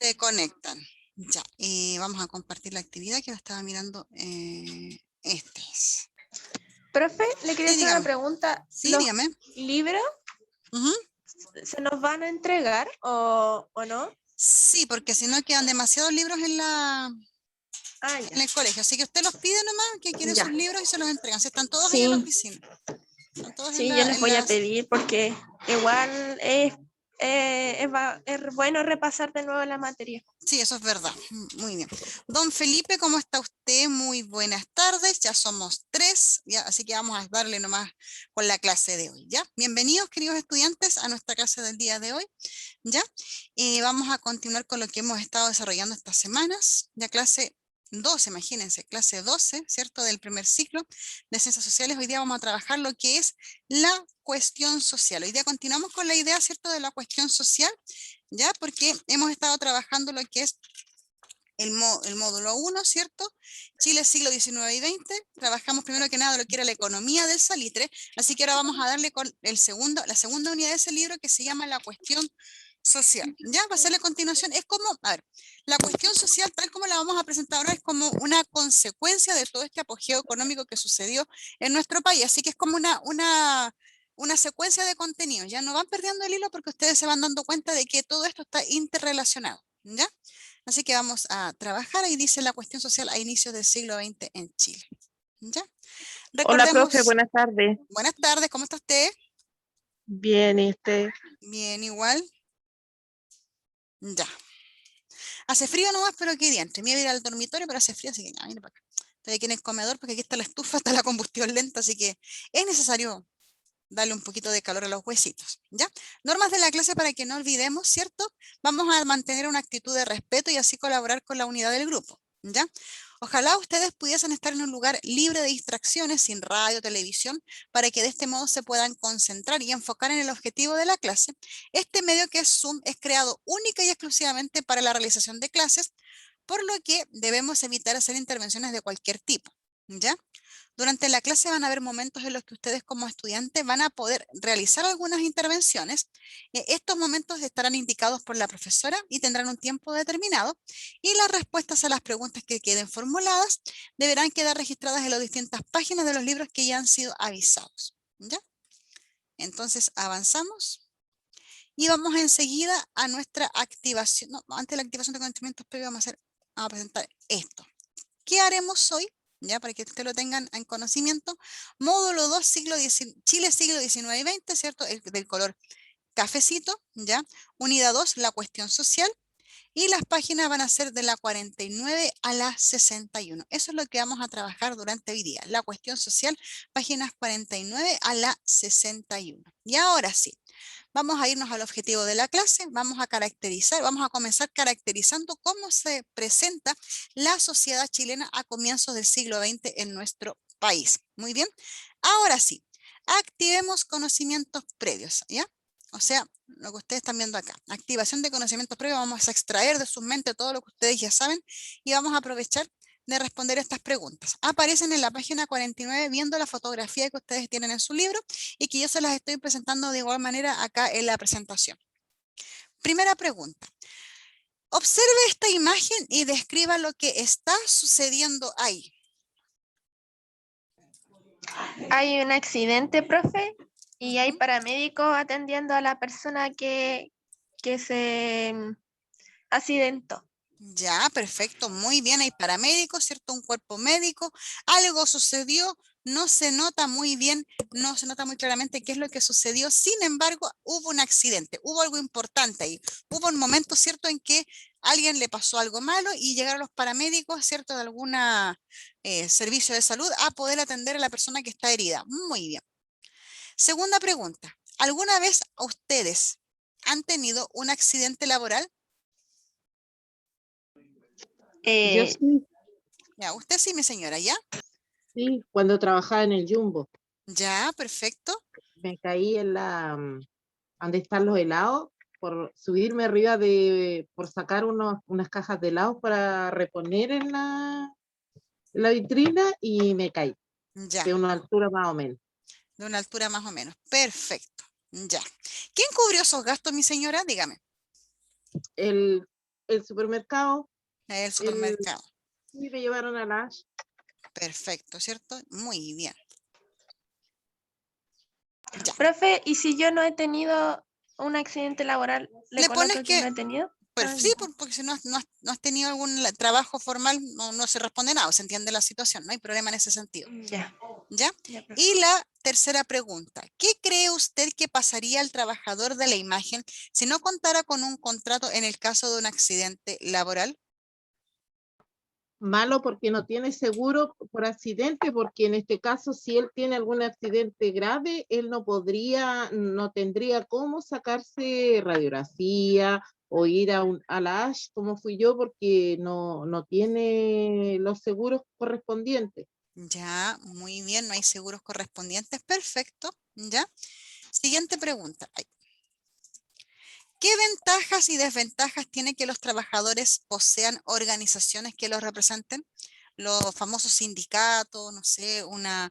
Se conectan. Ya, y vamos a compartir la actividad que lo estaba mirando. Este es. Profe, le quería Sí, hacer una dígame. pregunta. Sí, ¿Los dígame. libros Ujú. se nos van a entregar o no? Sí, porque si no quedan demasiados libros Ah, en ya. el colegio. Así que usted los pide nomás, que quiere sus Ya. libros y se los entregan. Si están todos ahí en la Sí, oficina. Están todos sí, yo les en voy a las... pedir porque igual es bueno repasar de nuevo la materia. Sí, eso es verdad. Muy bien. Don Felipe, ¿cómo está usted? Muy buenas tardes. Ya somos 3, ya, así que vamos a darle nomás con la clase de hoy, ¿ya? Bienvenidos, queridos estudiantes, a nuestra clase del día de hoy, ¿ya? Vamos a continuar con lo que hemos estado desarrollando estas semanas, ya clase 12, imagínense, clase 12, ¿cierto? Del primer ciclo de Ciencias Sociales. Hoy día vamos a trabajar lo que es la cuestión social. Hoy día continuamos con la idea, ¿cierto? De la cuestión social, ¿ya? Porque hemos estado trabajando lo que es el módulo 1, ¿cierto? Chile siglo XIX y XX. Trabajamos primero que nada lo que era la economía del salitre, así que ahora vamos a darle con la segunda unidad de ese libro que se llama la cuestión social. Ya, va a ser la continuación. Es como, a ver, la cuestión social tal como la vamos a presentar ahora es como una consecuencia de todo este apogeo económico que sucedió en nuestro país, así que es como una secuencia de contenidos. Ya no van perdiendo el hilo porque ustedes se van dando cuenta de que todo esto está interrelacionado, ¿ya? Así que vamos a trabajar. Ahí dice la cuestión social a inicios del siglo XX en Chile. ¿Ya? Hola, profe, Recordemos, buenas tardes. buenas tardes, ¿cómo está usted? Bien, Bien, igual. Ya. Hace frío nomás, pero qué diantre. Me iba a ir al dormitorio, pero hace frío, así que ya, viene para acá. Estoy aquí en el comedor porque aquí está la estufa, está la combustión lenta, así que es necesario darle un poquito de calor a los huesitos, ¿ya? Normas de la clase para que no olvidemos, ¿cierto? Vamos a mantener una actitud de respeto y así colaborar con la unidad del grupo, ¿ya? Ojalá ustedes pudiesen estar en un lugar libre de distracciones, sin radio, televisión, para que de este modo se puedan concentrar y enfocar en el objetivo de la clase. Este medio que es Zoom es creado única y exclusivamente para la realización de clases, por lo que debemos evitar hacer intervenciones de cualquier tipo, ¿ya? Durante la clase van a haber momentos en los que ustedes como estudiantes van a poder realizar algunas intervenciones. Estos momentos estarán indicados por la profesora y tendrán un tiempo determinado y las respuestas a las preguntas que queden formuladas deberán quedar registradas en las distintas páginas de los libros que ya han sido avisados. ¿Ya? Entonces avanzamos y vamos enseguida a nuestra activación. No, antes de la activación de conocimientos previos vamos a presentar esto. ¿Qué haremos hoy? Ya, para que ustedes lo tengan en conocimiento. Módulo 2, Chile siglo XIX y XX, ¿cierto? Del color cafecito, ¿ya? Unidad 2, la cuestión social. Y las páginas van a ser de la 49 a la 61. Eso es lo que vamos a trabajar durante hoy día. La cuestión social, páginas 49 a la 61. Y ahora sí, vamos a irnos al objetivo de la clase, vamos a comenzar caracterizando cómo se presenta la sociedad chilena a comienzos del siglo XX en nuestro país. Muy bien, ahora sí, activemos conocimientos previos, ¿ya? O sea, lo que ustedes están viendo acá, activación de conocimientos previos, vamos a extraer de su mente todo lo que ustedes ya saben y vamos a aprovechar de responder estas preguntas. Aparecen en la página 49 viendo la fotografía que ustedes tienen en su libro y que yo se las estoy presentando de igual manera acá en la presentación. Primera pregunta. Observe esta imagen y describa lo que está sucediendo ahí. Hay un accidente, profe, y hay paramédicos atendiendo a la persona que se accidentó. Ya, perfecto, muy bien, hay paramédicos, ¿cierto? Un cuerpo médico, algo sucedió, no se nota muy bien, no se nota muy claramente qué es lo que sucedió, sin embargo, hubo un accidente, hubo algo importante ahí, hubo un momento, ¿cierto?, en que a alguien le pasó algo malo y llegaron los paramédicos, ¿cierto?, de algún servicio de salud a poder atender a la persona que está herida. Muy bien. Segunda pregunta, ¿alguna vez ustedes han tenido un accidente laboral? yo Eh, sí, Ya, usted sí, mi señora, ¿ya? sí, cuando trabajaba en el Jumbo, Ya, perfecto. me caí en donde están los helados, por subirme arriba por sacar unas cajas de helados para reponer en la vitrina y me caí, Ya, de una altura más o menos. de una altura más o menos. Perfecto. Ya. ¿Quién cubrió esos gastos, mi señora? Dígame. el supermercado, El el, supermercado. y me llevaron a la Ash. Perfecto, ¿cierto? Muy bien. Ya. Profe, ¿y si yo no he tenido un accidente laboral, le Le pones coloco que que, no he tenido? pero Ah, sí, ya. porque si no has tenido algún trabajo formal, no se responde nada, se entiende la situación, no hay problema en ese sentido. Ya, ¿Ya? ya, profe. Y la tercera pregunta, ¿qué cree usted que pasaría al trabajador de la imagen si no contara con un contrato en el caso de un accidente laboral? Malo porque no tiene seguro por accidente, porque en este caso, si él tiene algún accidente grave, él no tendría cómo sacarse radiografía o ir a la ASH, como fui yo, porque no tiene los seguros correspondientes. Ya, muy bien, no hay seguros correspondientes, perfecto, ¿ya? Siguiente pregunta. Ay. ¿Qué ventajas y desventajas tiene que los trabajadores posean organizaciones que los representen? Los famosos sindicatos, no sé, una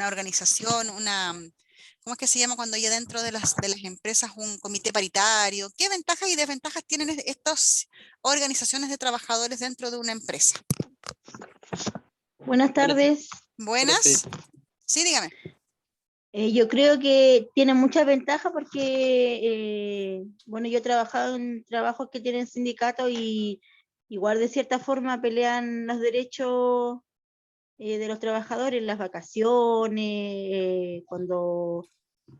organización, ¿cómo es que se llama cuando hay dentro de las empresas un comité paritario? ¿Qué ventajas y desventajas tienen estas organizaciones de trabajadores dentro de una empresa? Buenas tardes. Buenas. Sí, dígame. Yo creo que tiene muchas ventajas porque, bueno, yo he trabajado en trabajos que tienen sindicatos y igual de cierta forma pelean los derechos de los trabajadores, las vacaciones, cuando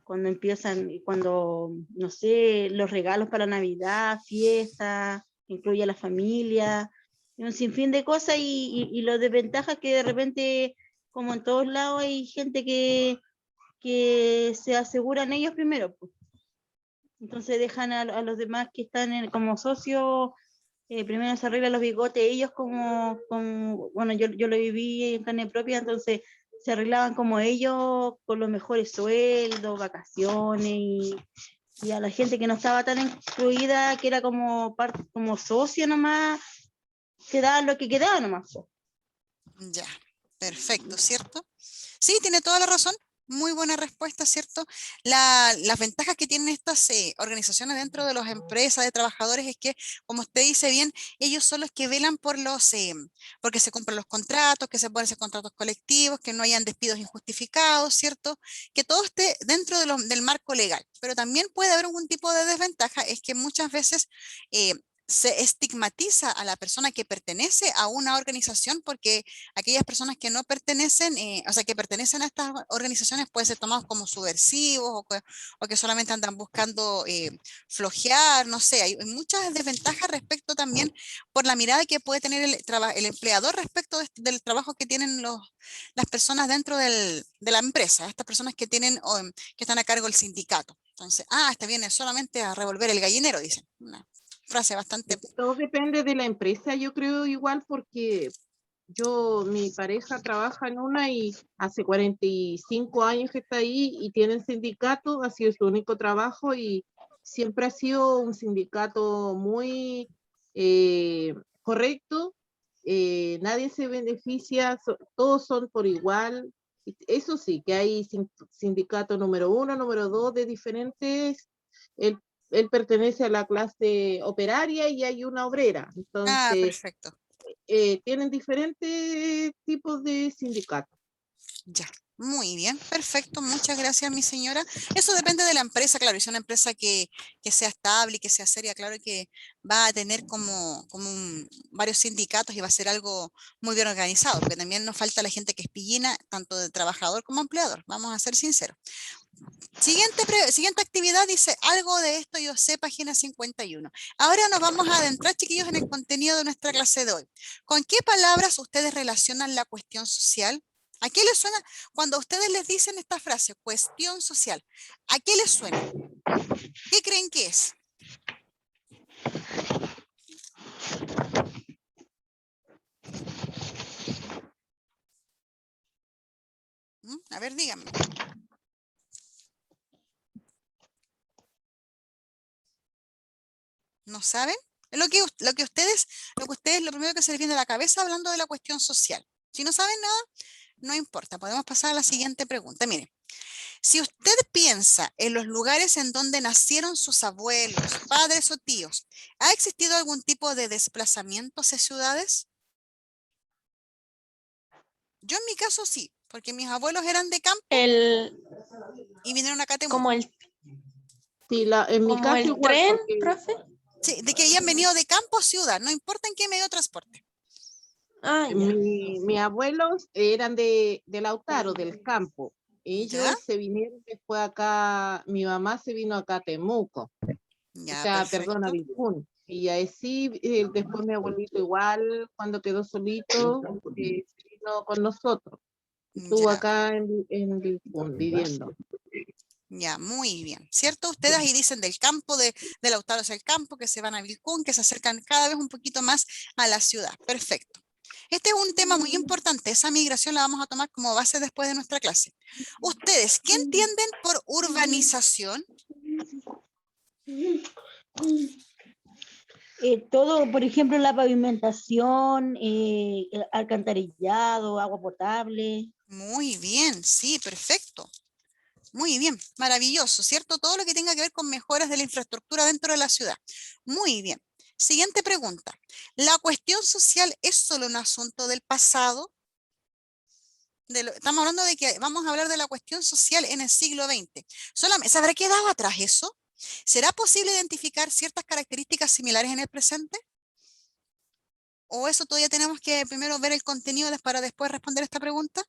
empiezan, cuando, no sé, los regalos para Navidad, fiestas, incluye a la familia, y un sinfín de cosas y las desventajas que de repente, como en todos lados, hay gente que se aseguran ellos primero, pues. Entonces dejan a los demás que están como socios, primero se arreglan los bigotes ellos bueno, yo lo viví en carne propia, entonces se arreglaban como ellos con los mejores sueldos, vacaciones y a la gente que no estaba tan incluida, que era como como socio nomás, quedaba lo que quedaba nomás, pues. Ya, perfecto, ¿cierto? Sí, tiene toda la razón. Muy buena respuesta, ¿cierto? Las ventajas que tienen estas organizaciones dentro de las empresas de trabajadores es que, como usted dice bien, ellos son los que velan por porque se cumplan los contratos, que se puedan hacer contratos colectivos, que no hayan despidos injustificados, ¿cierto? Que todo esté dentro del marco legal. Pero también puede haber algún tipo de desventaja, es que muchas veces se estigmatiza a la persona que pertenece a una organización porque aquellas personas que no pertenecen, o sea, que pertenecen a estas organizaciones pueden ser tomados como subversivos o que solamente andan buscando flojear, no sé, hay muchas desventajas respecto también por la mirada que puede tener el empleador respecto del trabajo que tienen las personas dentro de la empresa, estas personas que tienen que están a cargo del sindicato. Entonces, este viene solamente a revolver el gallinero, dicen. Una frase bastante... Todo depende de la empresa, yo creo igual, porque mi pareja trabaja en una y hace 45 años que está ahí y tiene sindicato, ha sido su único trabajo y siempre ha sido un sindicato muy correcto, nadie se beneficia, todos son por igual. Eso sí, que hay sindicato número 1, número 2 de diferentes, él, él pertenece a la clase operaria y hay una obrera, entonces perfecto. tienen diferentes tipos de sindicatos. Ya, muy bien, perfecto, muchas gracias, mi señora. Eso depende de la empresa, claro, y si es una empresa que sea estable y que sea seria, claro que va a tener varios sindicatos y va a ser algo muy bien organizado, porque también nos falta la gente que es pillina, tanto de trabajador como empleador, vamos a ser sinceros. Siguiente actividad dice, algo de esto yo sé, página 51. Ahora nos vamos a adentrar, chiquillos, en el contenido de nuestra clase de hoy. ¿Con qué palabras ustedes relacionan la cuestión social? ¿A qué les suena cuando ustedes les dicen esta frase, cuestión social? ¿A qué les suena? ¿Qué creen que es? A ver, díganme. ¿No saben? Lo que ustedes, lo primero que se les viene a la cabeza hablando de la cuestión social. Si no saben nada, no importa, podemos pasar a la siguiente pregunta. Mire, si usted piensa en los lugares en donde nacieron sus abuelos, padres o tíos, ¿ha existido algún tipo de desplazamiento hacia ciudades? Yo en mi caso sí, porque mis abuelos eran de campo El, y vinieron acá a Temuco. como el, Sí, en mi como caso el igual, tren, porque profe. Sí, de que hayan venido de campo a ciudad, no importa en qué medio de transporte. Ah, ya. mis abuelos eran de Lautaro, del campo. ¿Ya? Ellos se vinieron después acá, mi mamá se vino acá a Temuco, o Ya, sea, perdón, a perfecto. Vicuña. Y así, después mi abuelito igual, cuando quedó solito, se vino con nosotros. Estuvo Ya, acá en Vicuña viviendo. ya, muy bien. ¿Cierto? Ustedes ahí dicen del campo, de Lautaro hacia el campo, que se van a Vilcún, que se acercan cada vez un poquito más a la ciudad. Perfecto. Este es un tema muy importante. Esa migración la vamos a tomar como base después de nuestra clase. ¿Ustedes qué entienden por urbanización? Todo, por ejemplo, la pavimentación, el alcantarillado, agua potable. Muy bien, sí, perfecto. Muy bien, maravilloso, ¿cierto? Todo lo que tenga que ver con mejoras de la infraestructura dentro de la ciudad. Muy bien. Siguiente pregunta. ¿La cuestión social es solo un asunto del pasado? Estamos hablando de que vamos a hablar de la cuestión social en el siglo XX. Solamente, ¿se habrá quedado atrás eso? ¿Será posible identificar ciertas características similares en el presente? ¿O eso todavía tenemos que primero ver el contenido para después responder esta pregunta?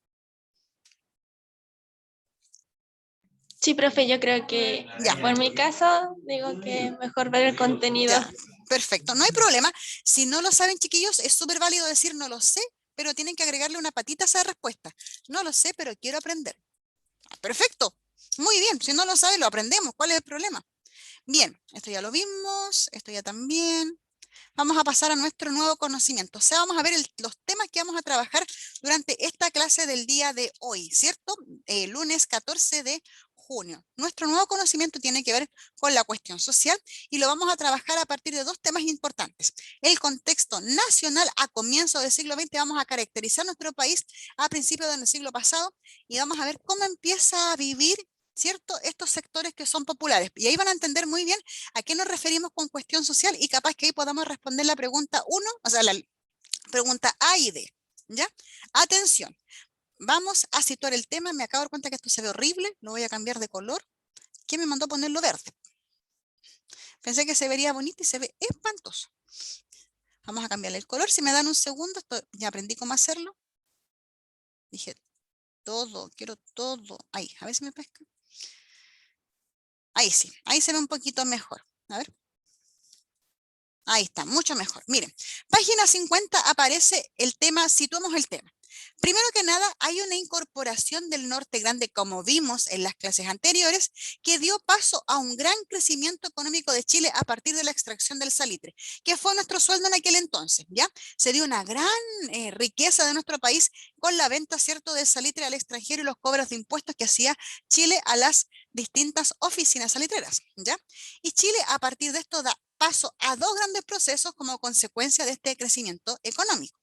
Sí, profe, yo creo que Ya. por mi caso digo que mejor ver el contenido. Ya, perfecto, no hay problema. Si no lo saben, chiquillos, es súper válido decir no lo sé, pero tienen que agregarle una patita a esa respuesta. No lo sé, pero quiero aprender. Perfecto, muy bien. Si no lo saben, lo aprendemos. ¿Cuál es el problema? Bien, esto ya lo vimos, esto ya también. Vamos a pasar a nuestro nuevo conocimiento. O sea, vamos a ver los temas que vamos a trabajar durante esta clase del día de hoy, ¿cierto? Lunes 14 de junio. Nuestro nuevo conocimiento tiene que ver con la cuestión social y lo vamos a trabajar a partir de dos temas importantes. El contexto nacional a comienzos del siglo XX, vamos a caracterizar nuestro país a principios del siglo pasado y vamos a ver cómo empieza a vivir, ¿cierto?, estos sectores que son populares. Y ahí van a entender muy bien a qué nos referimos con cuestión social y capaz que ahí podamos responder la pregunta 1, o sea, la pregunta A y D. ¿Ya? Atención. Vamos a situar el tema. Me acabo de dar cuenta que esto se ve horrible. Lo voy a cambiar de color. ¿Quién me mandó a ponerlo verde? Pensé que se vería bonito y se ve espantoso. Vamos a cambiarle el color. Si me dan un segundo, ya aprendí cómo hacerlo. Dije todo, quiero todo. Ahí, a ver si me pesca. Ahí sí, ahí se ve un poquito mejor. A ver. Ahí está, mucho mejor. Miren, página 50 aparece el tema, situamos el tema. Primero que nada, hay una incorporación del norte grande, como vimos en las clases anteriores, que dio paso a un gran crecimiento económico de Chile a partir de la extracción del salitre, que fue nuestro sueldo en aquel entonces, ¿ya? Se dio una gran riqueza de nuestro país con la venta, ¿cierto?, del salitre al extranjero y los cobros de impuestos que hacía Chile a las distintas oficinas salitreras, ¿ya? Y Chile, a partir de esto, da paso a dos grandes procesos como consecuencia de este crecimiento económico.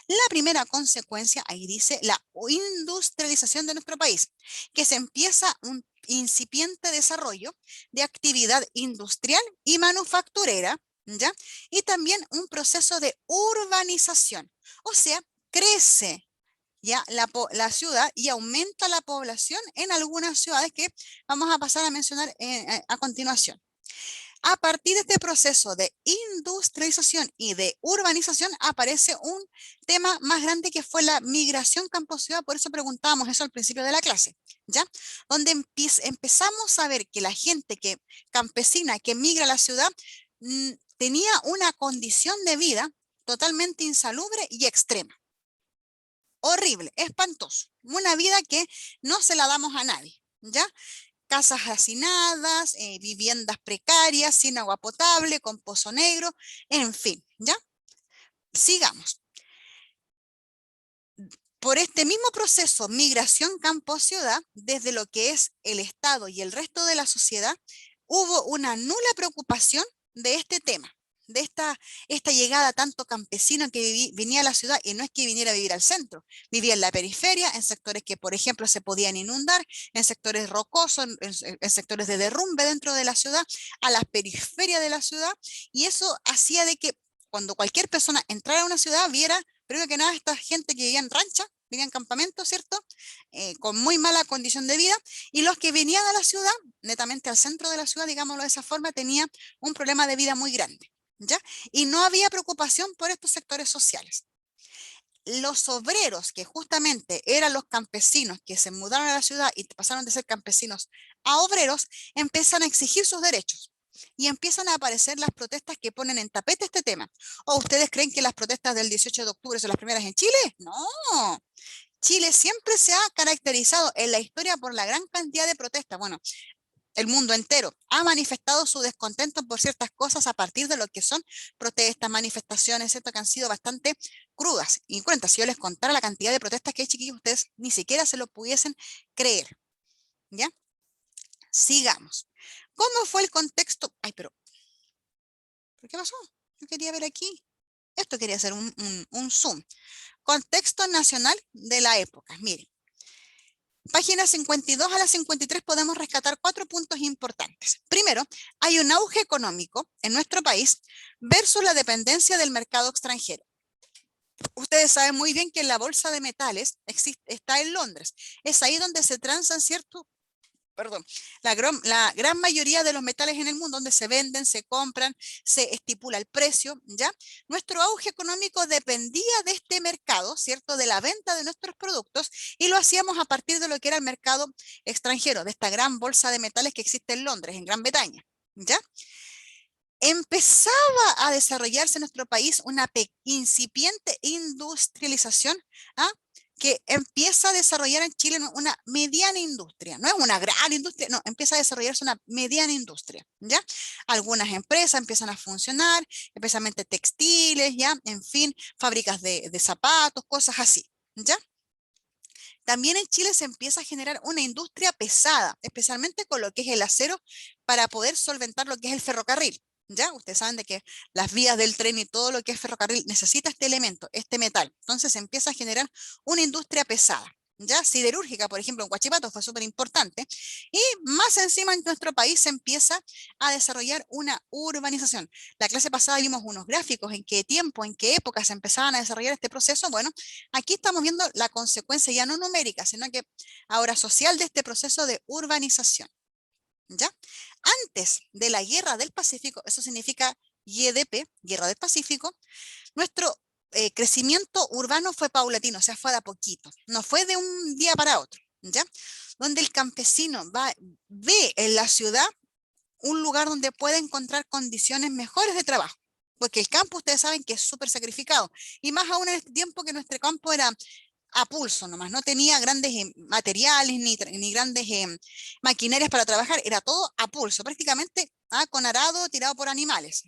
La primera consecuencia, ahí dice, la industrialización de nuestro país, que se empieza un incipiente desarrollo de actividad industrial y manufacturera, ¿ya? Y también un proceso de urbanización, o sea, crece ya la ciudad y aumenta la población en algunas ciudades que vamos a pasar a mencionar a continuación. A partir de este proceso de industrialización y de urbanización aparece un tema más grande que fue la migración campo-ciudad, por eso preguntábamos eso al principio de la clase, ¿ya? Donde empezamos a ver que la gente campesina que migra a la ciudad tenía una condición de vida totalmente insalubre y extrema. Horrible, espantoso. Una vida que no se la damos a nadie, ¿ya? Casas hacinadas, viviendas precarias, sin agua potable, con pozo negro, en fin, ¿ya? Sigamos. Por este mismo proceso, migración campo-ciudad, desde lo que es el Estado y el resto de la sociedad, hubo una nula preocupación de este tema, de esta llegada tanto campesino que venía a la ciudad, y no es que viniera a vivir al centro, vivía en la periferia, en sectores que, por ejemplo, se podían inundar, en sectores rocosos, en sectores de derrumbe dentro de la ciudad, a la periferia de la ciudad, y eso hacía de que cuando cualquier persona entrara a una ciudad, viera, primero que nada, esta gente que vivía en rancha, vivía en campamentos, ¿cierto? Con muy mala condición de vida, y los que venían a la ciudad, netamente al centro de la ciudad, digámoslo de esa forma, tenían un problema de vida muy grande. ¿Ya? Y no había preocupación por estos sectores sociales. Los obreros, que justamente eran los campesinos que se mudaron a la ciudad y pasaron de ser campesinos a obreros, empiezan a exigir sus derechos. Y empiezan a aparecer las protestas que ponen en tapete este tema. ¿O ustedes creen que las protestas del 18 de octubre son las primeras en Chile? No. Chile siempre se ha caracterizado en la historia por la gran cantidad de protestas. Bueno, el mundo entero ha manifestado su descontento por ciertas cosas a partir de lo que son protestas, manifestaciones, ¿cierto? Que han sido bastante crudas. Y cuenta, si yo les contara la cantidad de protestas que hay, chiquillos, ustedes ni siquiera se lo pudiesen creer. ¿Ya? Sigamos. ¿Cómo fue el contexto? Ay, pero ¿qué pasó? Yo quería ver aquí. Esto quería hacer un zoom. Contexto nacional de la época. Miren. Páginas 52 a la 53 podemos rescatar 4 puntos importantes. Primero, hay un auge económico en nuestro país versus la dependencia del mercado extranjero. Ustedes saben muy bien que la bolsa de metales está en Londres. Es ahí donde se transan, ¿cierto? La gran mayoría de los metales en el mundo, donde se venden, se compran, se estipula el precio, ¿ya? Nuestro auge económico dependía de este mercado, ¿cierto? De la venta de nuestros productos, y lo hacíamos a partir de lo que era el mercado extranjero, de esta gran bolsa de metales que existe en Londres, en Gran Bretaña, ¿ya? Empezaba a desarrollarse en nuestro país una incipiente industrialización, ¿ah? Que empieza a desarrollar en Chile una mediana industria. No es una gran industria, no, empieza a desarrollarse una mediana industria, ¿ya? Algunas empresas empiezan a funcionar, especialmente textiles, ¿ya? En fin, fábricas de zapatos, cosas así, ¿ya? También en Chile se empieza a generar una industria pesada, especialmente con lo que es el acero, para poder solventar lo que es el ferrocarril. ¿Ya? Ustedes saben de que las vías del tren y todo lo que es ferrocarril necesita este elemento, este metal. Entonces se empieza a generar una industria pesada. ¿Ya? Siderúrgica, por ejemplo, en Huachipato fue súper importante. Y más encima en nuestro país se empieza a desarrollar una urbanización. La clase pasada vimos unos gráficos en qué tiempo, en qué época se empezaban a desarrollar este proceso. Bueno, aquí estamos viendo la consecuencia ya no numérica, sino que ahora social de este proceso de urbanización. ¿Ya? Antes de la Guerra del Pacífico, eso significa GDP, Guerra del Pacífico, nuestro crecimiento urbano fue paulatino, o sea, fue de a poquito, no fue de un día para otro, ¿ya? Donde el campesino ve en la ciudad un lugar donde puede encontrar condiciones mejores de trabajo, porque el campo, ustedes saben que es súper sacrificado, y más aún en este tiempo que nuestro campo era a pulso nomás, no tenía grandes materiales ni grandes maquinarias para trabajar, era todo a pulso, prácticamente con arado tirado por animales.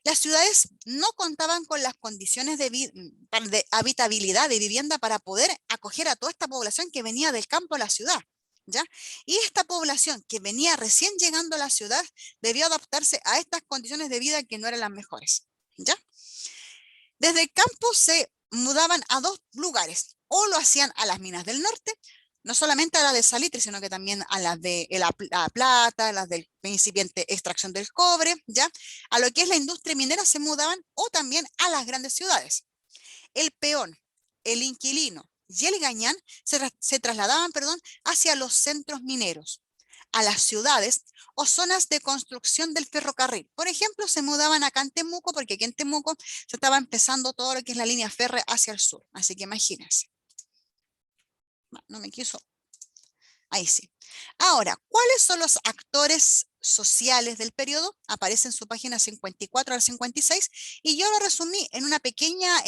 Las ciudades no contaban con las condiciones de habitabilidad, de vivienda, para poder acoger a toda esta población que venía del campo a la ciudad, ¿ya? Y esta población que venía recién llegando a la ciudad debió adaptarse a estas condiciones de vida que no eran las mejores, ¿ya? Desde el campo se mudaban a 2 lugares, o lo hacían a las minas del norte, no solamente a las de salitre, sino que también a las de la plata, a las del incipiente extracción del cobre, ¿ya? A lo que es la industria minera se mudaban, o también a las grandes ciudades. El peón, el inquilino y el gañán se trasladaban, hacia los centros mineros, a las ciudades o zonas de construcción del ferrocarril. Por ejemplo, se mudaban acá en Temuco, porque aquí en Temuco se estaba empezando todo lo que es la línea férrea hacia el sur. Así que imagínense. No me quiso. Ahí sí. Ahora, ¿cuáles son los actores sociales del periodo? Aparece en su página 54 al 56 y yo lo resumí en una pequeña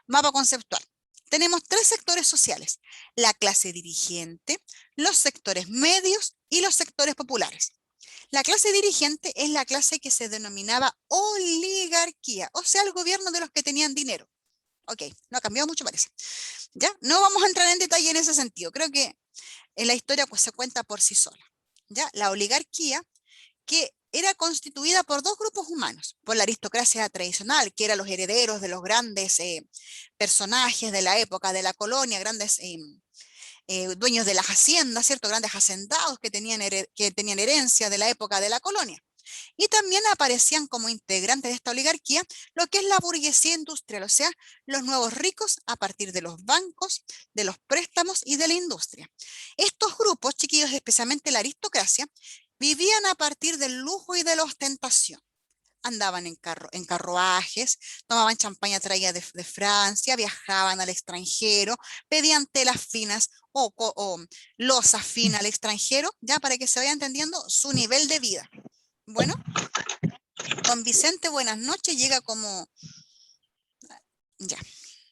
mapa conceptual. Tenemos 3 sectores sociales: la clase dirigente, los sectores medios y los sectores populares. La clase dirigente es la clase que se denominaba oligarquía, o sea, el gobierno de los que tenían dinero. Ok, no ha cambiado mucho, parece. ¿Ya? No vamos a entrar en detalle en ese sentido. Creo que en la historia pues, se cuenta por sí sola. ¿Ya? La oligarquía, que era constituida por dos grupos humanos, por la aristocracia tradicional, que eran los herederos de los grandes personajes de la época de la colonia, grandes dueños de las haciendas, ¿cierto? Grandes hacendados que tenían herencia de la época de la colonia. Y también aparecían como integrantes de esta oligarquía lo que es la burguesía industrial, o sea, los nuevos ricos a partir de los bancos, de los préstamos y de la industria. Estos grupos, chiquillos, especialmente la aristocracia, vivían a partir del lujo y de la ostentación. Andaban en carruajes, tomaban champaña traída de Francia, viajaban al extranjero, pedían telas finas o losas finas al extranjero, ya para que se vaya entendiendo su nivel de vida. Bueno, don Vicente, buenas noches, llega como... Ya,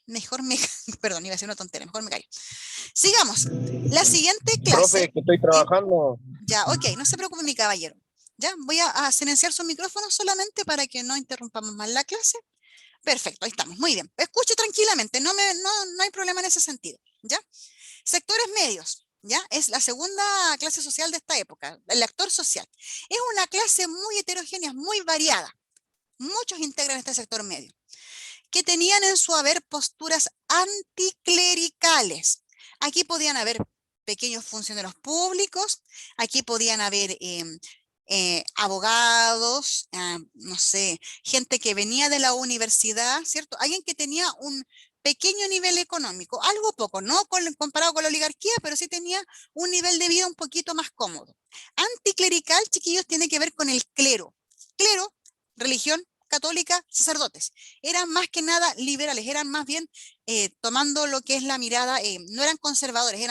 mejor me... Perdón, iba a decir una tontería, mejor me callo. Sigamos. La siguiente clase... Profe, que estoy trabajando. Ya, ok, no se preocupe mi caballero. Ya, voy a silenciar su micrófono solamente para que no interrumpamos más la clase. Perfecto, ahí estamos, muy bien. Escuche tranquilamente, no hay problema en ese sentido. ¿Ya? Sectores medios. ¿Ya? Es la segunda clase social de esta época, el actor social. Es una clase muy heterogénea, muy variada. Muchos integran este sector medio, que tenían en su haber posturas anticlericales. Aquí podían haber pequeños funcionarios públicos, aquí podían haber abogados, no sé, gente que venía de la universidad, ¿cierto? Alguien que tenía un pequeño nivel económico, algo poco, no comparado con la oligarquía, pero sí tenía un nivel de vida un poquito más cómodo. Anticlerical, chiquillos, tiene que ver con el clero. Clero, religión católica, sacerdotes. Eran más que nada liberales, eran más bien tomando lo que es la mirada, no eran conservadores,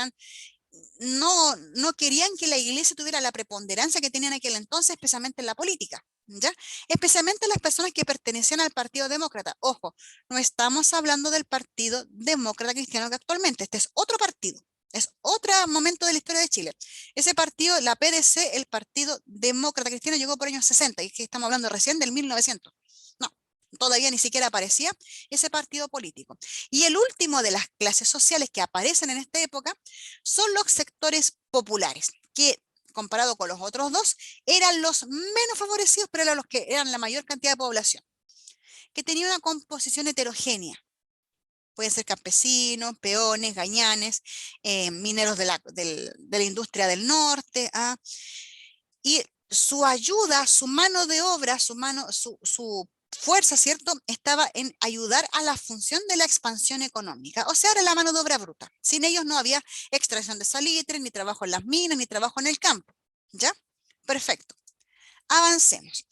no querían que la iglesia tuviera la preponderancia que tenía en aquel entonces, especialmente en la política, ¿ya? Especialmente las personas que pertenecían al Partido Demócrata. Ojo, no estamos hablando del Partido Demócrata Cristiano que actualmente, este es otro partido, es otro momento de la historia de Chile. Ese partido, la PDC, el Partido Demócrata Cristiano, llegó por años 60, y es que estamos hablando recién del 1900. No, todavía ni siquiera aparecía ese partido político. Y el último de las clases sociales que aparecen en esta época son los sectores populares, que comparado con los otros dos, eran los menos favorecidos, pero eran los que eran la mayor cantidad de población, que tenía una composición heterogénea. Pueden ser campesinos, peones, gañanes, mineros de la industria del norte, y su ayuda, su mano de obra, su fuerza, ¿cierto?, estaba en ayudar a la función de la expansión económica, o sea, era la mano de obra bruta. Sin ellos no había extracción de salitre, ni trabajo en las minas, ni trabajo en el campo, ¿ya? Perfecto. Avancemos.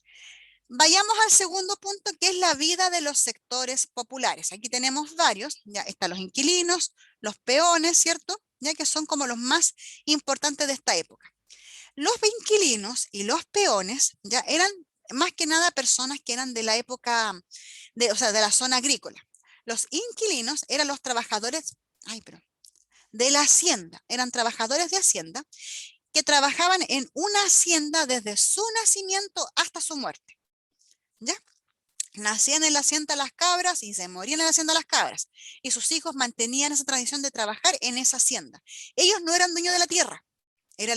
Vayamos al segundo punto, que es la vida de los sectores populares. Aquí tenemos varios, ya están los inquilinos, los peones, ¿cierto?, ya que son como los más importantes de esta época. Los inquilinos y los peones ya eran más que nada personas que eran de la época, o sea, de la zona agrícola. Los inquilinos eran los trabajadores, de la hacienda, eran trabajadores de hacienda que trabajaban en una hacienda desde su nacimiento hasta su muerte. ¿Ya? Nacían en la hacienda las cabras y se morían en la hacienda las cabras. Y sus hijos mantenían esa tradición de trabajar en esa hacienda. Ellos no eran dueños de la tierra. Era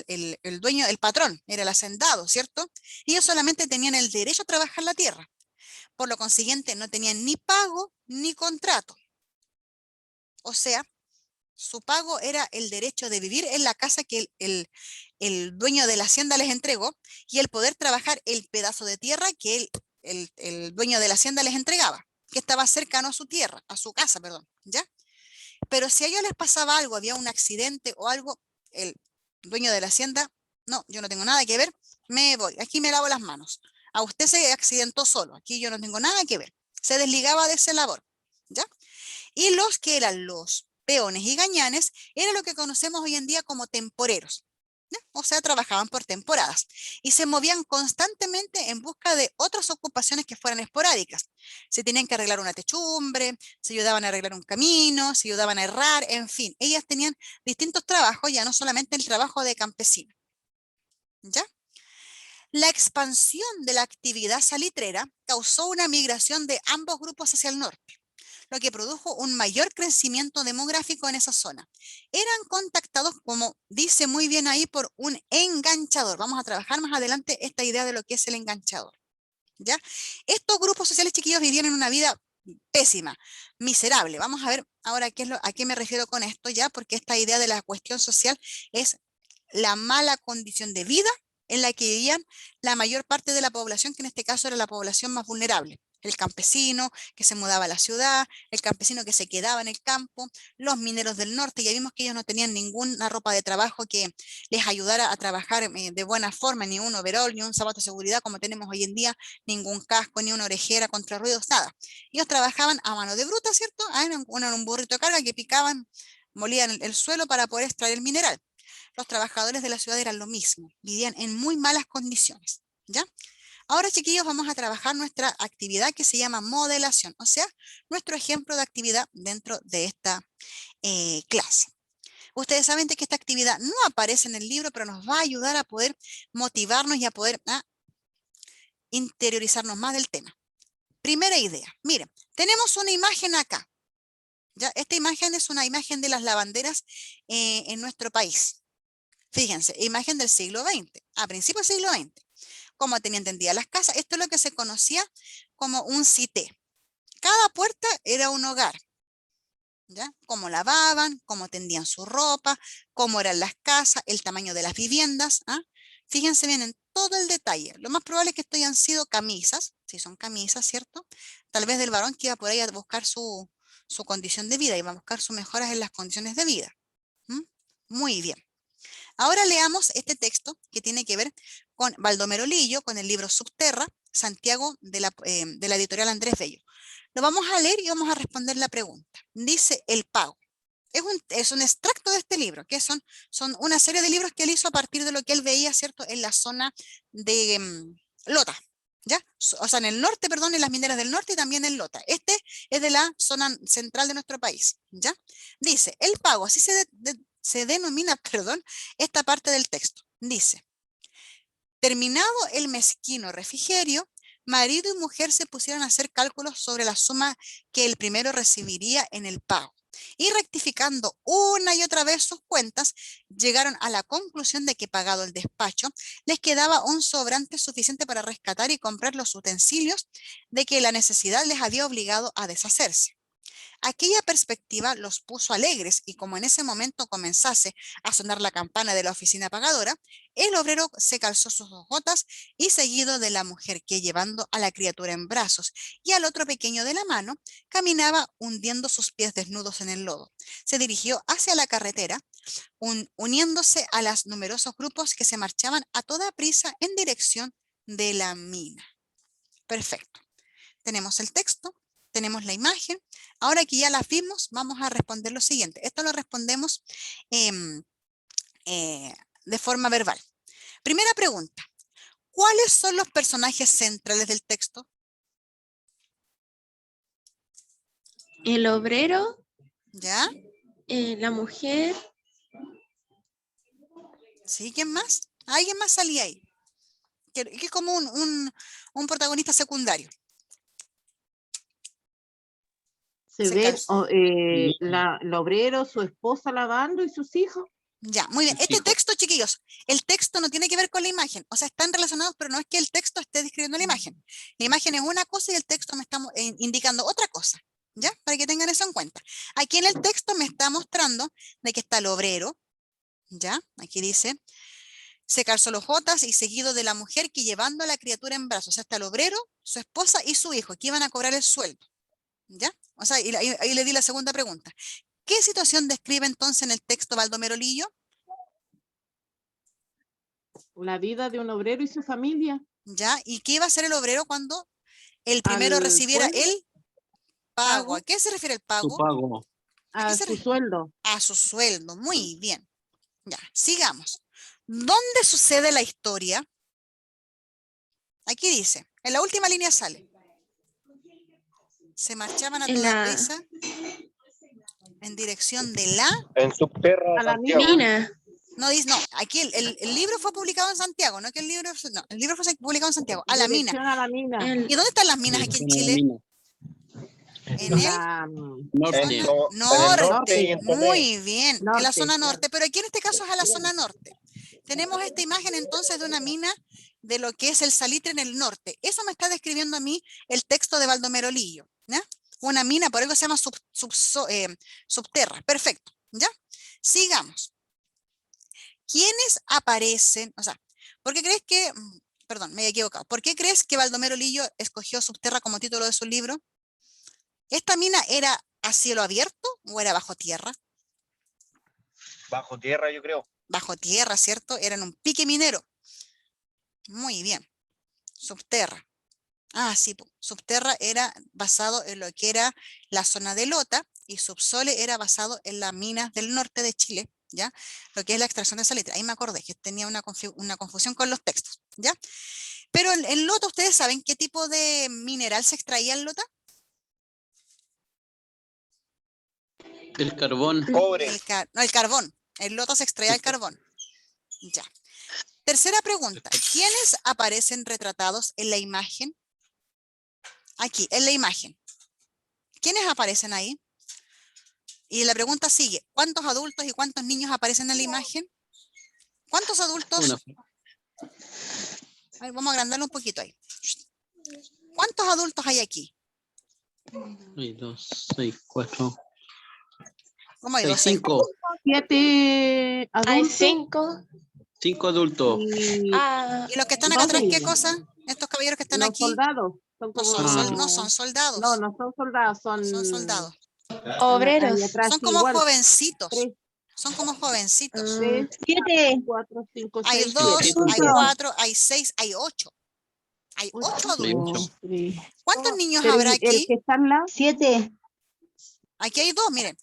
el dueño, el patrón, era el hacendado, ¿cierto? Y ellos solamente tenían el derecho a trabajar la tierra. Por lo consiguiente, no tenían ni pago ni contrato. O sea, su pago era el derecho de vivir en la casa que el dueño de la hacienda les entregó y el poder trabajar el pedazo de tierra que el dueño de la hacienda les entregaba, que estaba cercano a su tierra, a su casa, perdón, ¿ya? Pero si a ellos les pasaba algo, había un accidente o algo, el dueño de la hacienda, no, yo no tengo nada que ver, me voy, aquí me lavo las manos. A usted se accidentó solo, aquí yo no tengo nada que ver. Se desligaba de esa labor, ¿ya? Y los que eran los peones y gañanes era lo que conocemos hoy en día como temporeros, ¿ya? O sea, trabajaban por temporadas y se movían constantemente en busca de otras ocupaciones que fueran esporádicas. Se tenían que arreglar una techumbre, se ayudaban a arreglar un camino, se ayudaban a errar, en fin, ellas tenían distintos trabajos, ya no solamente el trabajo de campesino, ¿ya? La expansión de la actividad salitrera causó una migración de ambos grupos hacia el norte. lo que produjo un mayor crecimiento demográfico en esa zona. Eran contactados, como dice muy bien ahí, por un enganchador. Vamos a trabajar más adelante esta idea de lo que es el enganchador, ¿ya? Estos grupos sociales, chiquillos, vivían en una vida pésima, miserable. Vamos a ver ahora a qué me refiero con esto, ¿ya? Porque esta idea de la cuestión social es la mala condición de vida en la que vivían la mayor parte de la población, que en este caso era la población más vulnerable. El campesino que se mudaba a la ciudad, el campesino que se quedaba en el campo, los mineros del norte. Ya vimos que ellos no tenían ninguna ropa de trabajo que les ayudara a trabajar de buena forma, ni un overol, ni un zapato de seguridad como tenemos hoy en día, ningún casco, ni una orejera contra ruidos, nada. Ellos trabajaban a mano de bruta, ¿cierto? En un burrito de carga que picaban, molían el suelo para poder extraer el mineral. Los trabajadores de la ciudad eran lo mismo, vivían en muy malas condiciones, ¿ya? Ahora, chiquillos, vamos a trabajar nuestra actividad que se llama modelación, o sea, nuestro ejemplo de actividad dentro de esta clase. Ustedes saben que esta actividad no aparece en el libro, pero nos va a ayudar a poder motivarnos y a poder interiorizarnos más del tema. Primera idea, miren, tenemos una imagen acá, ¿ya? Esta imagen es una imagen de las lavanderas en nuestro país. Fíjense, imagen del siglo XX, a principios del siglo XX. Cómo tenían tendidas las casas. Esto es lo que se conocía como un cité. Cada puerta era un hogar, ¿ya? Cómo lavaban, cómo tendían su ropa, cómo eran las casas, el tamaño de las viviendas. Fíjense bien en todo el detalle. Lo más probable es que esto hayan sido camisas, si son camisas, ¿cierto? Tal vez del varón que iba por ahí a buscar su condición de vida, iba a buscar sus mejoras en las condiciones de vida. Muy bien. Ahora leamos este texto que tiene que ver con Baldomero Lillo, con el libro Subterra, Santiago, de la editorial Andrés Bello. Lo vamos a leer y vamos a responder la pregunta. Dice El Pago. Es un extracto de este libro, que son una serie de libros que él hizo a partir de lo que él veía, ¿cierto?, en la zona de Lota, ¿ya? O sea, en el norte, perdón, en las mineras del norte y también en Lota. Este es de la zona central de nuestro país, ¿ya? Dice, El Pago, así se denomina, perdón, esta parte del texto. Dice, terminado el mezquino refrigerio, marido y mujer se pusieron a hacer cálculos sobre la suma que el primero recibiría en el pago. Y rectificando una y otra vez sus cuentas, llegaron a la conclusión de que, pagado el despacho, les quedaba un sobrante suficiente para rescatar y comprar los utensilios de que la necesidad les había obligado a deshacerse. Aquella perspectiva los puso alegres y como en ese momento comenzase a sonar la campana de la oficina pagadora, el obrero se calzó sus hojotas y seguido de la mujer que, llevando a la criatura en brazos y al otro pequeño de la mano, caminaba hundiendo sus pies desnudos en el lodo, se dirigió hacia la carretera, uniéndose a los numerosos grupos que se marchaban a toda prisa en dirección de la mina. Perfecto. Tenemos el texto. Tenemos la imagen. Ahora que ya la vimos, vamos a responder lo siguiente. Esto lo respondemos de forma verbal. Primera pregunta. ¿Cuáles son los personajes centrales del texto? El obrero, ¿Ya? la mujer. ¿Sí? ¿Quién más? ¿Alguien más salía ahí? Que es como un protagonista secundario. Se Se ven calza. el obrero, su esposa lavando y sus hijos. Ya, muy bien. Sus Este hijos. texto, chiquillos, el texto no tiene que ver con la imagen. O sea, están relacionados, pero no es que el texto esté describiendo la imagen. La imagen es una cosa y el texto me está indicando otra cosa. ¿Ya? Para que tengan eso en cuenta. Aquí en el texto me está mostrando de que está el obrero. ¿Ya? Aquí dice, se calzó los jotas y seguido de la mujer que, llevando a la criatura en brazos. O sea, está el obrero, su esposa y su hijo, que iban a cobrar el sueldo. ¿Ya? O sea, ahí le di la segunda pregunta. ¿Qué situación describe entonces en el texto Baldomero Lillo? La vida de un obrero y su familia. ¿Ya? ¿Y qué iba a hacer el obrero cuando el primero Al recibiera sueldo, el pago? pago. ¿A qué se refiere el Su pago? pago. ¿A qué a se su refiere? sueldo. A su sueldo. Muy bien. Ya, sigamos. ¿Dónde sucede la historia? Aquí dice, en la última línea sale. Se marchaban a En toda la prisa en dirección de la... En Subterra, A la Santiago. mina. No, dice, no, aquí el libro fue publicado en Santiago, no que el libro fue publicado en Santiago, a la mina. Dirección a la mina. ¿Y dónde están las minas aquí en Dirección a la Chile? mina. En el Norte. norte, y en Tomé. muy bien, en la Norte, zona claro. norte, pero aquí en este caso es a la zona norte. Tenemos esta imagen entonces de una mina de lo que es el salitre en el norte. Eso me está describiendo a mí el texto de Baldomero Lillo, ¿ya? Una mina, por algo se llama subterra. Perfecto, ¿ya? Sigamos. ¿Quiénes aparecen? O sea, ¿por qué crees que, perdón, me he equivocado, ¿por qué crees que Baldomero Lillo escogió Subterra como título de su libro? ¿Esta mina era a cielo abierto o era bajo tierra? Bajo tierra, yo creo. Bajo tierra, ¿cierto? Era en un pique minero. Muy bien. Subterra. Ah, sí, Subterra era basado en lo que era la zona de Lota y Subsole era basado en las minas del norte de Chile, ¿ya? Lo que es la extracción de salitre. Ahí me acordé que tenía una confusión con los textos, ¿ya? Pero en Lota, ¿ustedes saben qué tipo de mineral se extraía en Lota? El carbón. Cobre. El carbón. En Lota se extraía el carbón. Ya. Tercera pregunta. ¿Quiénes aparecen retratados en la imagen? Aquí, en la imagen. ¿Quiénes aparecen ahí? Y la pregunta sigue. ¿Cuántos adultos y cuántos niños aparecen en la imagen? ¿Cuántos adultos? Una. Ay, vamos a agrandarlo un poquito ahí. ¿Cuántos adultos hay aquí? Hay 2, 6, 4, ¿Cómo hay 6, 12? 5. 7 Hay adultos 5. 5 adultos. y ¿Y los que están acá dos atrás, qué niños. cosa? Estos caballeros que están Los aquí soldados son no como son, no son soldados. no son soldados, No son soldados. Obreros. ahí atrás Son como igual. jovencitos. Tres, Son como jovencitos. 7. 4, 5, Hay 6, 2, 7. hay 4, hay 6, hay 8. Hay 8 adultos. ¿Cuántos niños Pero habrá el aquí? que está al lado, 7. Aquí hay 2, miren.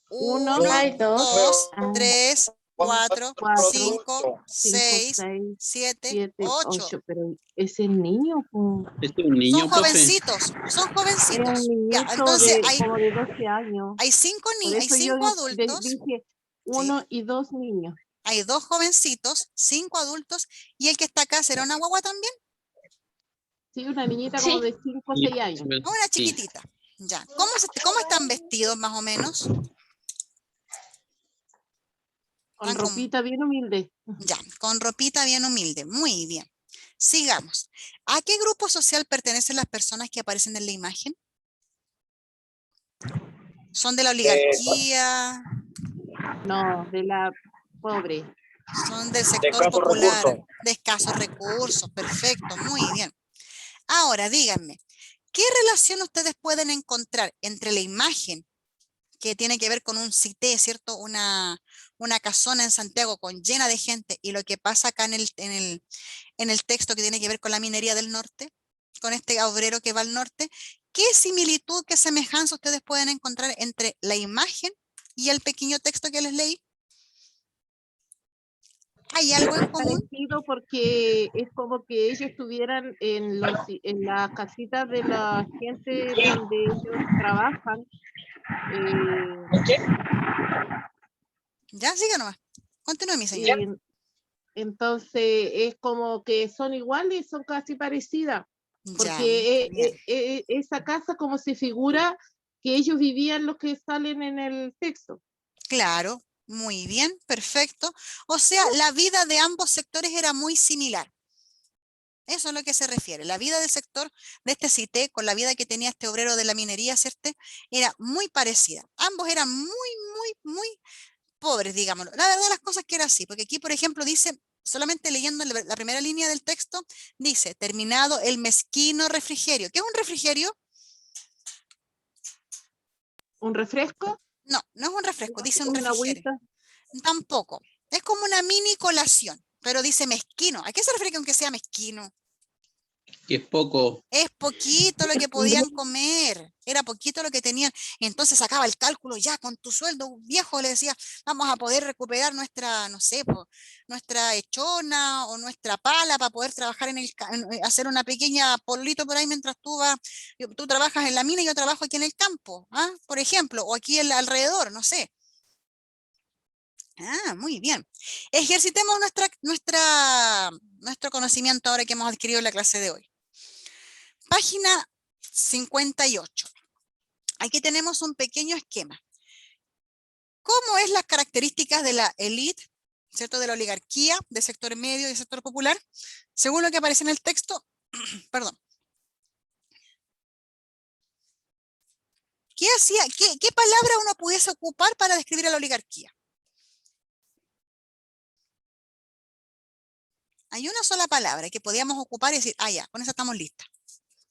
Uno. 1, Hay 2. 2, Ah. 3, 4, 4, 5, 5, 6, 6, 7, 7, 8. 8. Pero ese es niño, po. Este es un niño, Son profe. jovencitos, son Es jovencitos. un Ya, niñito entonces como de 12 años. hay 5 Por hay eso yo cinco adultos, dije ¿sí? 1 y 2 niños. Hay 2 jovencitos, 5 adultos, y el que está acá será una guagua también, Sí, una niñita Sí. como de 5 o 6 años. o una chiquitita. Ya, ¿cómo están vestidos más o menos? Con Están ropita bien humilde. ya, con ropita bien humilde. Muy bien. Sigamos. ¿A qué grupo social pertenecen las personas que aparecen en la imagen? ¿Son de la oligarquía? No, de la pobre. ¿Son del De sector escasos popular? recursos. De escasos recursos. Perfecto, muy bien. Ahora, díganme, ¿qué relación ustedes pueden encontrar entre la imagen que tiene que ver con un cité, ¿cierto? Una casona en Santiago con llena de gente y lo que pasa acá en el texto que tiene que ver con la minería del norte, con este obrero que va al norte? ¿Qué similitud, qué semejanza ustedes pueden encontrar entre la imagen y el pequeño texto que les leí? ¿Hay algo en común? Parecido porque es como que ellos estuvieran en las casitas de la gente donde ellos trabajan. Ya, siga nomás. Continúe, mi señora. Entonces es como que son iguales, son casi parecidas. Ya, Porque bien. esa casa como se figura que ellos vivían los que salen en el texto. Claro, muy bien, perfecto. O sea, la vida de ambos sectores era muy similar. Eso es a lo que se refiere. La vida del sector de este cité con la vida que tenía este obrero de la minería, ¿cierto? Era muy parecida. Ambos eran muy pobres, digámoslo. La verdad las cosas que era así, porque aquí, por ejemplo, dice, solamente leyendo la primera línea del texto, dice, terminado el mezquino refrigerio. ¿Qué es un refrigerio? ¿Un refresco? No, no es un refresco, dice un ¿Una refrigerio. agüita? Tampoco. Es como una mini colación, pero dice mezquino. ¿A qué se refiere aunque sea mezquino? Que es poco. Es poquito lo que podían comer, era poquito lo que tenían. Entonces sacaba el cálculo, ya con tu sueldo viejo le decía, vamos a poder recuperar nuestra, no sé, nuestra echona o nuestra pala para poder trabajar hacer una pequeña polito por ahí mientras tú trabajas en la mina y yo trabajo aquí en el campo, ¿ah? Por ejemplo, o aquí alrededor, no sé. Ah, muy bien. Ejercitemos nuestro conocimiento ahora que hemos adquirido en la clase de hoy. Página 58. Aquí tenemos un pequeño esquema. ¿Cómo es las características de la élite, ¿cierto? De la oligarquía, del sector medio y del sector popular? Según lo que aparece en el texto, perdón. ¿Qué palabra uno pudiese ocupar para describir a la oligarquía? Hay una sola palabra que podíamos ocupar y decir, ah, ya, con esa estamos listas.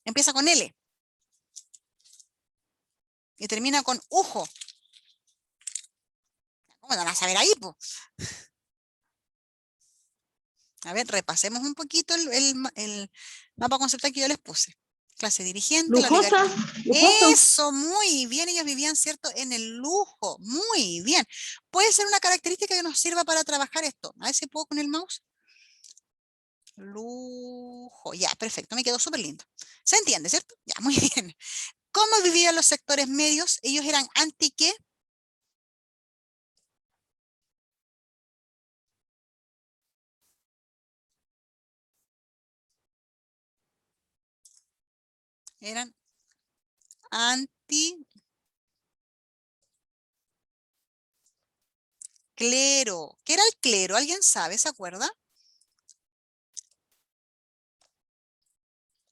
Empieza con L. Y termina con ujo. ¿Cómo van a saber ahí, po? A ver, repasemos un poquito el mapa conceptual que yo les puse. Clase dirigente, la Lujosa, oligarquía. lujoso. Eso, muy bien. Ellos vivían, ¿cierto?, en el lujo. Muy bien. Puede ser una característica que nos sirva para trabajar esto. A ver si puedo con el mouse. Lujo. Ya, perfecto. Me quedó súper lindo. ¿Se entiende, cierto? Ya, muy bien. ¿Cómo vivían los sectores medios? Ellos eran anti ¿qué? Eran anti clero. ¿Qué era el clero? ¿Alguien sabe? ¿Se acuerda?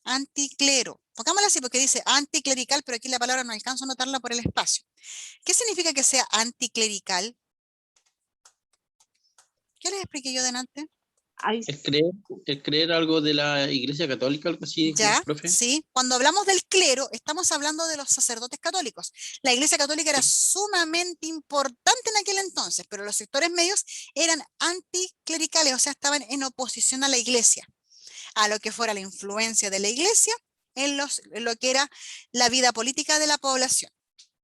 Anticlero. Pongámosla así porque dice anticlerical, pero aquí la palabra no alcanzo a notarla por el espacio. ¿Qué significa que sea anticlerical? ¿Qué les expliqué yo delante? Ay, Es creer algo de la Iglesia Católica, algo así, Ya, profe. sí. Cuando hablamos del clero, estamos hablando de los sacerdotes católicos. La Iglesia Católica era sumamente importante en aquel entonces, pero los sectores medios eran anticlericales, o sea, estaban en oposición a la Iglesia, a lo que fuera la influencia de la Iglesia en lo que era la vida política de la población,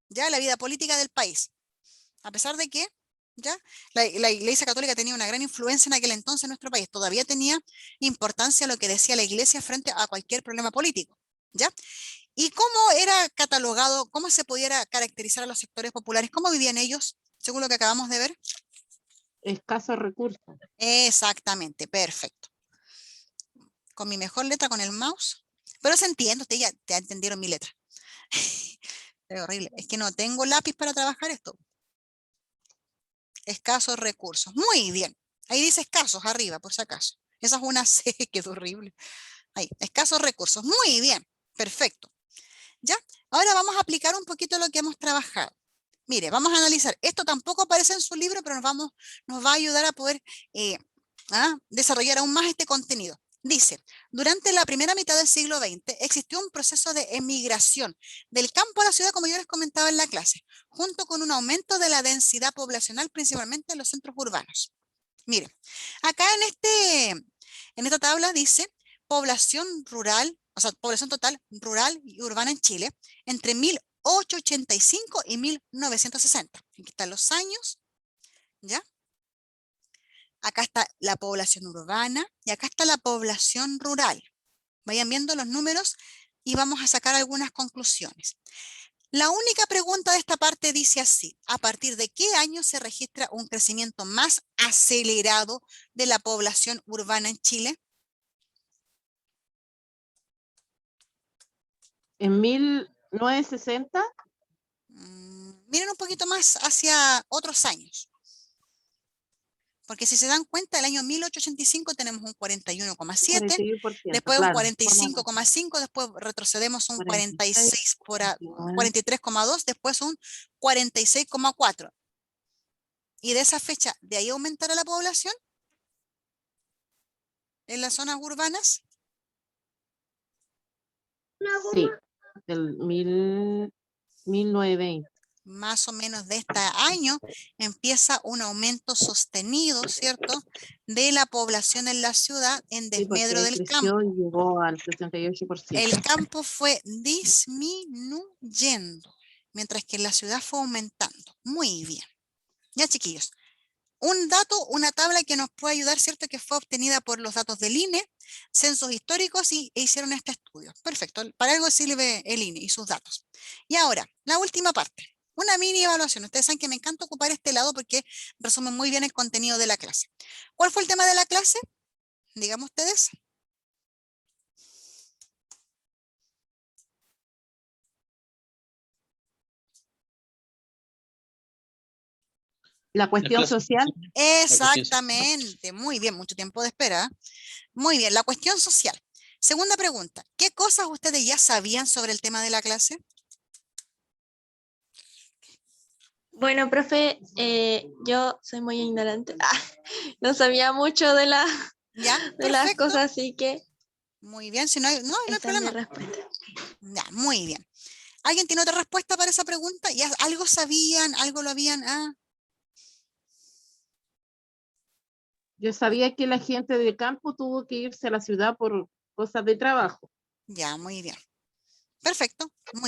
ya la vida política del país. A pesar de que ¿ya? La Iglesia Católica tenía una gran influencia en aquel entonces en nuestro país, todavía tenía importancia lo que decía la Iglesia frente a cualquier problema político, ¿ya? ¿Y cómo era catalogado, cómo se pudiera caracterizar a los sectores populares? ¿Cómo vivían ellos, según lo que acabamos de ver? escasos recursos. Exactamente, perfecto. Con mi mejor letra, con el mouse. Pero se entiende, ustedes ya entendieron mi letra. Es horrible, es que no tengo lápiz para trabajar esto. Escasos recursos. Muy bien. Ahí dice escasos arriba, por si acaso. Esa es una C, que es horrible. Ahí, escasos recursos. Muy bien. Perfecto. ¿Ya? Ahora vamos a aplicar un poquito lo que hemos trabajado. Mire, vamos a analizar. Esto tampoco aparece en su libro, pero nos va a ayudar a poder desarrollar aún más este contenido. Dice, durante la primera mitad del siglo XX existió un proceso de emigración del campo a la ciudad, como yo les comentaba en la clase, junto con un aumento de la densidad poblacional, principalmente en los centros urbanos. Miren, acá en esta tabla dice población rural, o sea, población total rural y urbana en Chile entre 1885 y 1960. Aquí están los años, ¿ya? Acá está la población urbana y acá está la población rural. Vayan viendo los números y vamos a sacar algunas conclusiones. La única pregunta de esta parte dice así: ¿a partir de qué año se registra un crecimiento más acelerado de la población urbana en Chile? En 1960, Miren un poquito más hacia otros años. Porque si se dan cuenta, el año 1885 tenemos un 41,7, 41%, después un claro. 45,5, después retrocedemos un 46, 43,2, después un 46,4. Y de esa fecha, ¿de ahí aumentará la población en las zonas urbanas? Sí, del 1920. Más o menos de este año empieza un aumento sostenido, ¿cierto?, de la población en la ciudad en Sí, desmedro porque del creció campo. y llegó al 68%. El campo fue disminuyendo, mientras que la ciudad fue aumentando. Muy bien. Ya, chiquillos. Un dato, una tabla que nos puede ayudar, ¿cierto?, que fue obtenida por los datos del INE, censos históricos, e hicieron este estudio. Perfecto. Para algo sirve el INE y sus datos. Y ahora, la última parte. Una mini evaluación. Ustedes saben que me encanta ocupar este lado porque resume muy bien el contenido de la clase. ¿Cuál fue el tema de la clase? Díganme ustedes. La cuestión clase. social. Exactamente, muy bien, mucho tiempo de espera. Muy bien, la cuestión social. Segunda pregunta, ¿qué cosas ustedes ya sabían sobre el tema de la clase? Bueno, profe, yo soy muy ignorante. No sabía mucho de, ¿Ya? de las Perfecto. cosas, así que Muy bien, si no hay, no hay esa es mi problema. respuesta. Ya, muy bien. ¿Alguien tiene otra respuesta para esa pregunta? ¿Ya algo sabían? ¿Algo lo habían? Yo sabía que la gente de campo tuvo que irse a la ciudad por cosas de trabajo. Ya, muy bien. Perfecto, muy